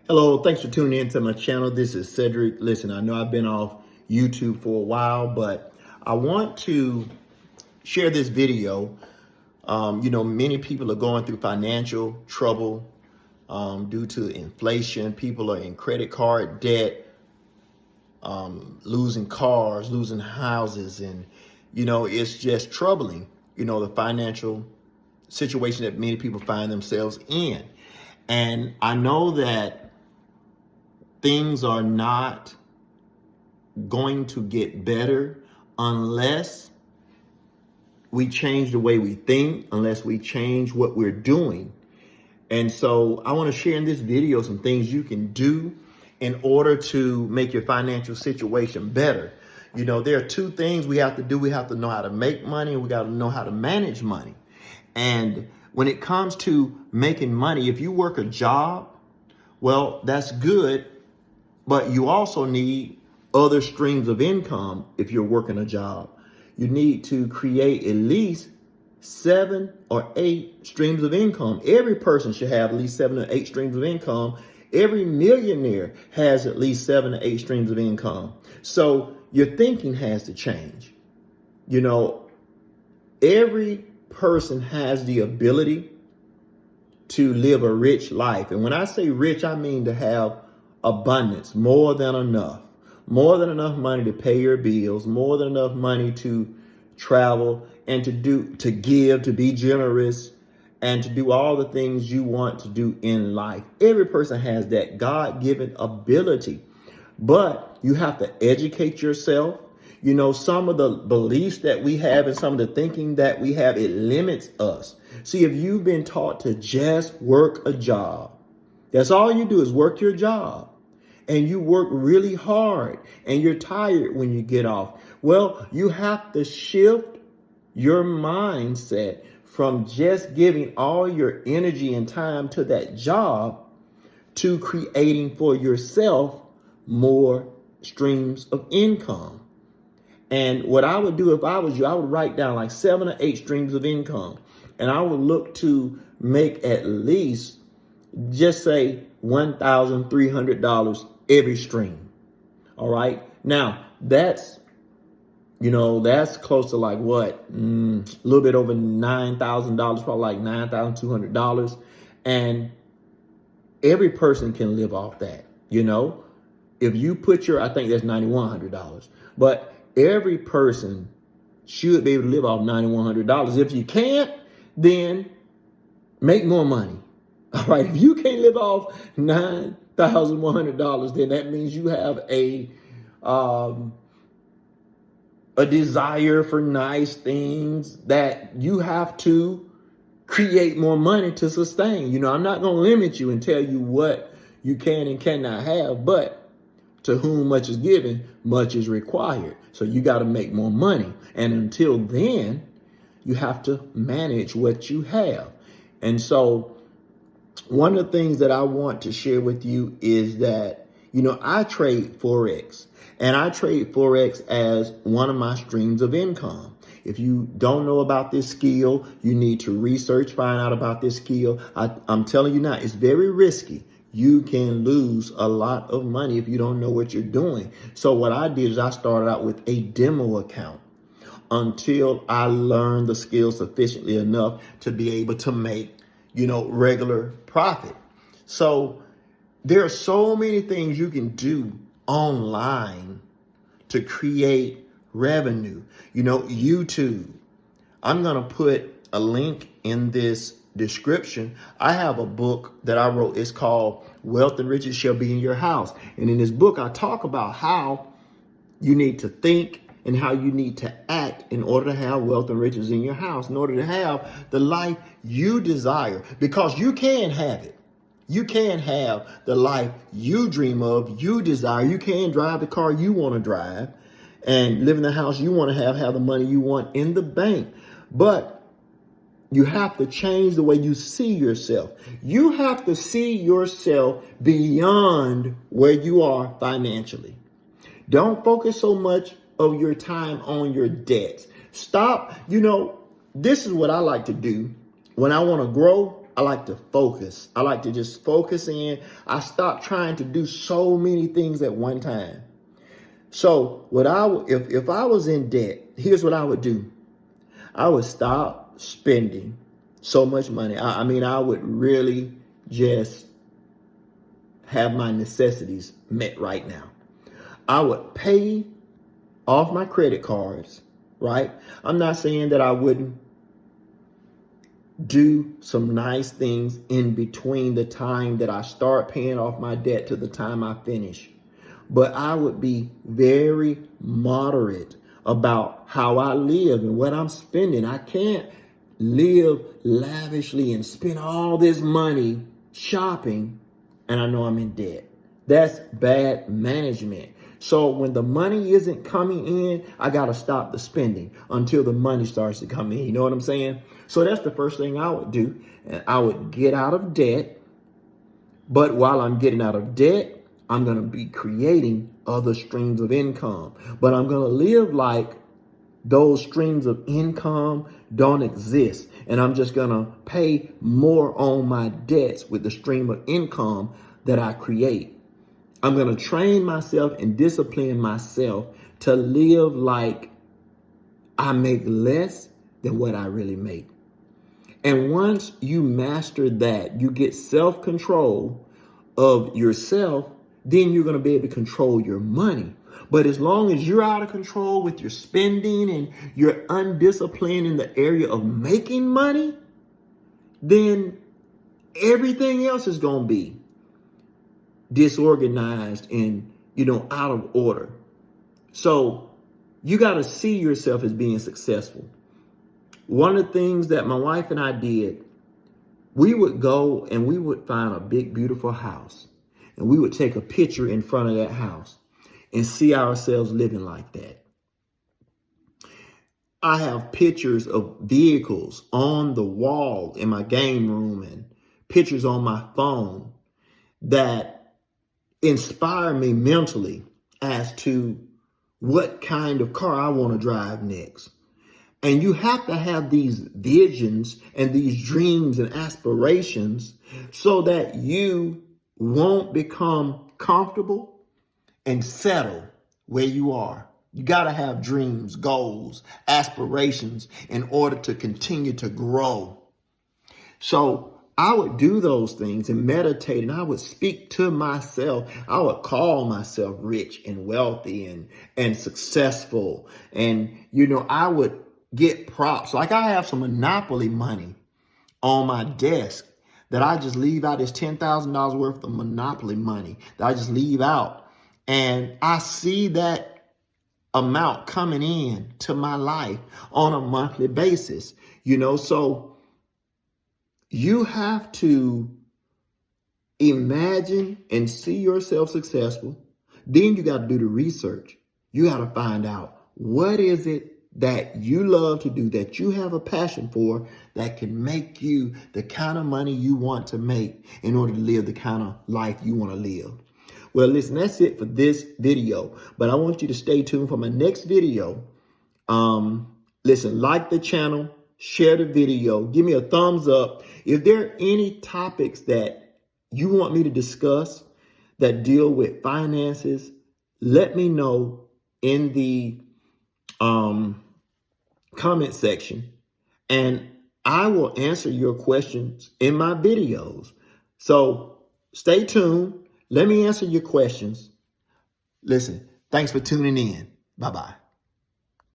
Hello, thanks for tuning in to my channel. This is Cedric. Listen, I know I've been off YouTube for a while, but I want to share this video. Many people are going through financial trouble due to inflation. People are in credit card debt, losing cars, losing houses, and it's just troubling. The financial situation that many people find themselves in. And I know that things are not going to get better unless we change the way we think, unless we change what we're doing. And so I want to share in this video some things you can do in order to make your financial situation better. There are two things we have to do. We have to know how to make money, and we got to know how to manage money. And when it comes to making money, if you work a job, well, that's good. But you also need other streams of income if you're working a job. You need to create at least 7 or 8 streams of income. Every person should have at least 7 or 8 streams of income. Every millionaire has at least 7 or 8 streams of income. So your thinking has to change. Every person has the ability to live a rich life. And when I say rich, I mean to have abundance, more than enough money to pay your bills, more than enough money to travel and to give, to be generous, and to do all the things you want to do in life. Every person has that God-given ability, but you have to educate yourself. Some of the beliefs that we have and some of the thinking that we have, it limits us. See, if you've been taught to just work a job, that's all you do is work your job. And you work really hard and you're tired when you get off. Well, you have to shift your mindset from just giving all your energy and time to that job to creating for yourself more streams of income. And what I would do if I was you, I would write down like 7 or 8 streams of income. And I would look to make at least, just say, $1,300 every stream. All right. Now that's close to like what? A little bit over $9,000, probably like $9,200. And every person can live off that. If you put I think that's $9,100, but every person should be able to live off $9,100. If you can't, then make more money. All right, if you can't live off $9,100, then that means you have a desire for nice things that you have to create more money to sustain. I'm not going to limit you and tell you what you can and cannot have, but to whom much is given, much is required. So you got to make more money. And until then, you have to manage what you have. And so one of the things that I want to share with you is that, I trade forex, and I trade forex as one of my streams of income. If you don't know about this skill, you need to research, find out about this skill. I'm telling you now, it's very risky. You can lose a lot of money if you don't know what you're doing. So what I did is I started out with a demo account until I learned the skill sufficiently enough to be able to make regular profit. So there are so many things you can do online to create revenue. YouTube. I'm going to put a link in this description. I have a book that I wrote. It's called Wealth and Riches Shall Be in Your House. And in this book, I talk about how you need to think and how you need to act in order to have wealth and riches in your house, in order to have the life you desire, because you can have it. You can have the life you dream of, you desire. You can drive the car you want to drive and live in the house you want to have the money you want in the bank. But you have to change the way you see yourself. You have to see yourself beyond where you are financially. Don't focus so much of your time on your debts. Stop. This is what I like to do when I want to grow. I like to focus. I like to just focus in. I stopped trying to do so many things at one time. So if I was in debt, here's what I would do. I would stop spending so much money. I mean, I would really just have my necessities met right now. I would pay off my credit cards, right? I'm not saying that I wouldn't do some nice things in between the time that I start paying off my debt to the time I finish. But I would be very moderate about how I live and what I'm spending. I can't live lavishly and spend all this money shopping and I know I'm in debt. That's bad management. So when the money isn't coming in, I got to stop the spending until the money starts to come in. You know what I'm saying? So that's the first thing I would do. And I would get out of debt. But while I'm getting out of debt, I'm going to be creating other streams of income. But I'm going to live like those streams of income don't exist. And I'm just going to pay more on my debts with the stream of income that I create. I'm going to train myself and discipline myself to live like I make less than what I really make. And once you master that, you get self-control of yourself, then you're going to be able to control your money. But as long as you're out of control with your spending and you're undisciplined in the area of making money, then everything else is going to be disorganized and, out of order. So you got to see yourself as being successful. One of the things that my wife and I did, we would go and we would find a big, beautiful house. And we would take a picture in front of that house and see ourselves living like that. I have pictures of vehicles on the wall in my game room and pictures on my phone that inspire me mentally as to what kind of car I want to drive next. And you have to have these visions and these dreams and aspirations so that you won't become comfortable and settle where you are. You got to have dreams, goals, aspirations in order to continue to grow. So I would do those things and meditate, and I would speak to myself. I would call myself rich and wealthy and successful. And, I would get props. Like I have some Monopoly money on my desk that I just leave out. It's $10,000 worth of Monopoly money that I just leave out. And I see that amount coming in to my life on a monthly basis, so you have to imagine and see yourself successful. Then you got to do the research. You got to find out what is it that you love to do, that you have a passion for, that can make you the kind of money you want to make in order to live the kind of life you want to live. Well, listen, that's it for this video, but I want you to stay tuned for my next video. Listen, like the channel, share the video, give me a thumbs up. If there are any topics that you want me to discuss that deal with finances, let me know in the comment section, and I will answer your questions in my videos. So stay tuned. Let me answer your questions. Listen, thanks for tuning in. Bye-bye.